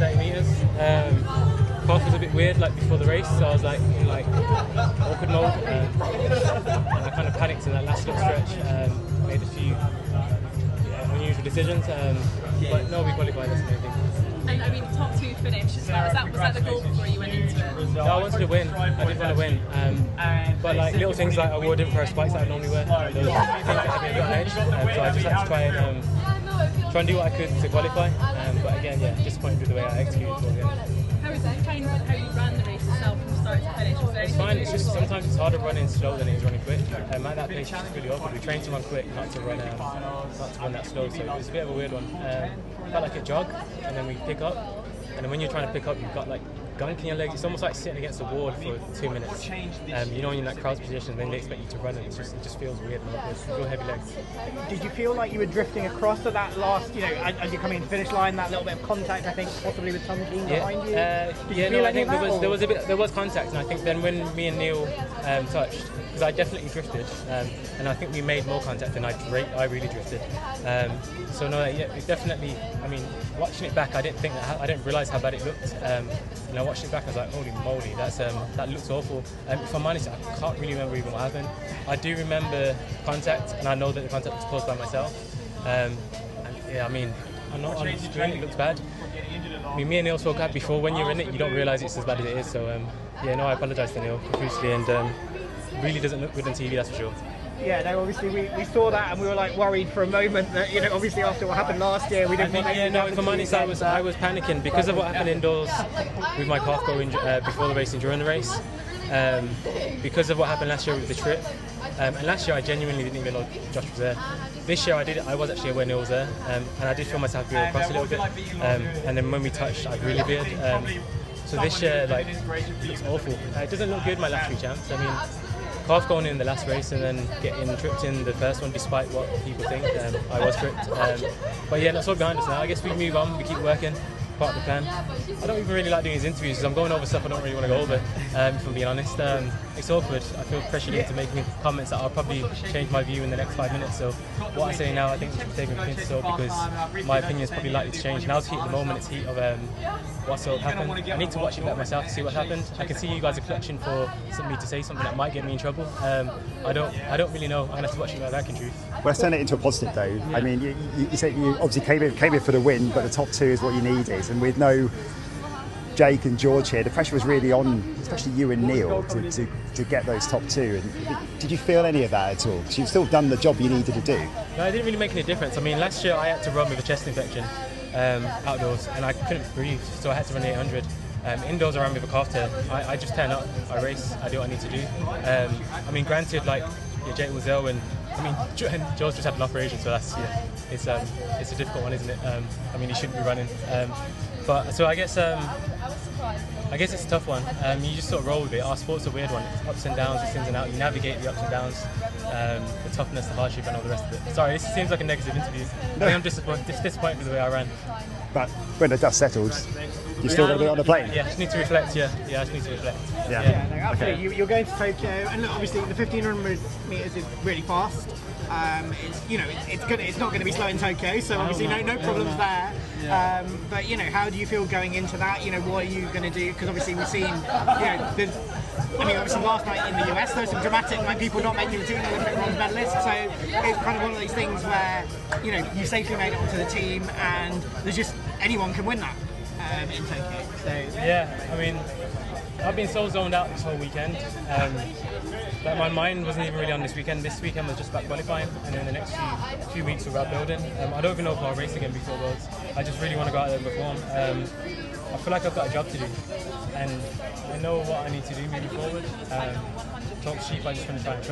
30 metres. Path was a bit weird like before the race, so I was like in like awkward mode, and I kind of panicked in that last little stretch. Made a few unusual decisions, but no, we qualified. That's amazing. And I mean, top 2 finish. Was that the goal before you went into it? No, I wanted to win. I did want to win. But like little things like I wore different pair of spikes that I normally wear. Those things that had me a bit on edge. So I just had to try and do what I could to qualify. But again, yeah, disappointed with the way I executed towards the end. How was that kind of how you ran the race itself from start to finish? It's fine. It's just sometimes it's harder running slow than it is running quick. At that pace, it's just really awkward. We trained to run quick, not to run that slow. So it was a bit of a weird one. Felt like a jog, and then we pick up, and then when you're trying to pick up, you've got like gunk in your legs. It's almost like sitting against a wall for 2 minutes. You know, when you're in that crouch position, then they expect you to run, and it just feels weird and awkward. Real heavy legs. Did you feel like you were drifting across to that last, as you're coming to the finish line, that little bit of contact, I think, possibly with Tom Keane behind you? I think there was contact, and I think then when me and Neil touched, because I definitely drifted, and I think we made more contact than I really drifted. So no, yeah, it definitely. I mean, watching it back, I didn't realise how bad it looked. And I watched it back, I was like, holy moly, that looks awful. If I'm honest, I can't really remember even what happened. I do remember contact, and I know that the contact was caused by myself. And yeah, I mean, I'm not on the screen, it looks bad. I mean, me and Neil spoke out before. When you're in it, you don't realise it's as bad as it is. So yeah, no, I apologise to Neil profusely, and really doesn't look good on TV, that's for sure. Yeah, no, obviously we saw that and we were like worried for a moment that, obviously after what happened last year, we didn't want to. Yeah, no, if I'm honest, I was panicking because of what happened indoors with my calf going before the race and during the race. Because of what happened last year with the trip. And last year I genuinely didn't even know Josh was there. This year I was actually aware Neil was there, and I did feel myself veer across a little bit. And then when we touched, I really veered. So this year, like, it looks awful. It doesn't look good, my last 3 champs. I mean, calf going in the last race and then getting tripped in the first one, despite what people think. I was tripped. But yeah, that's all behind us now. I guess we move on, we keep working. Part of the plan. I don't even really like doing these interviews because I'm going over stuff I don't really want to go over, if I'm being honest. It's awkward. I feel pressured into making comments that I'll probably change my view in the next 5 minutes. So what I say now, I think should be taken with a pinch of salt because my opinion is probably likely to change. Now's heat at the moment, it's heat of what's happened. I need to watch it back myself to see what happened. I can see you guys are clutching for me to say something that might get me in trouble. I don't really know. I'm going to have to watch it back in truth. Well, let's turn it into a positive though. Yeah. I mean, you said you obviously came in for the win, but the top 2 is what you needed. And with no Jake and George here, the pressure was really on, especially you and Neil, to get those top 2. And did you feel any of that at all? Because you've still done the job you needed to do. No, it didn't really make any difference. I mean, last year I had to run with a chest infection outdoors, and I couldn't breathe, so I had to run 800. Indoors I ran with a calf tear. I just turn up, I race, I do what I need to do. I mean, granted, like Jake was ill, and I mean, George just had an operation, so that's it's a difficult one, isn't it? I mean, he shouldn't be running. But so I guess it's a tough one. You just sort of roll with it. Our sport's a weird one. It's ups and downs, it's ins and outs. You navigate the ups and downs, the toughness, the hardship, and all the rest of it. Sorry, this seems like a negative interview. No. I'm disappointed with the way I ran. But when the dust settles, you're still going to be on the plane? Yeah, I just need to reflect, I just need to reflect. Yeah, no, absolutely. Okay. You're going to Tokyo, and look, obviously the 1500 metres is really fast. It's not going to be slow in Tokyo, so obviously no problems there. Yeah. But how do you feel going into that? What are you going to do? Because obviously we've seen, obviously last night in the US there was some dramatic people not making the team, Olympic bronze medalists. So it's kind of one of these things where you safely made it onto the team, and there's just anyone can win that in Tokyo. So yeah, I mean, I've been so zoned out this whole weekend. Like my mind wasn't even really on this weekend. This weekend was just about qualifying, and then the next few weeks were about building. I don't even know if I'll race again before Worlds. I just really want to go out there and perform. I feel like I've got a job to do, and I know what I need to do moving forward. Talk cheap, I just want to try and show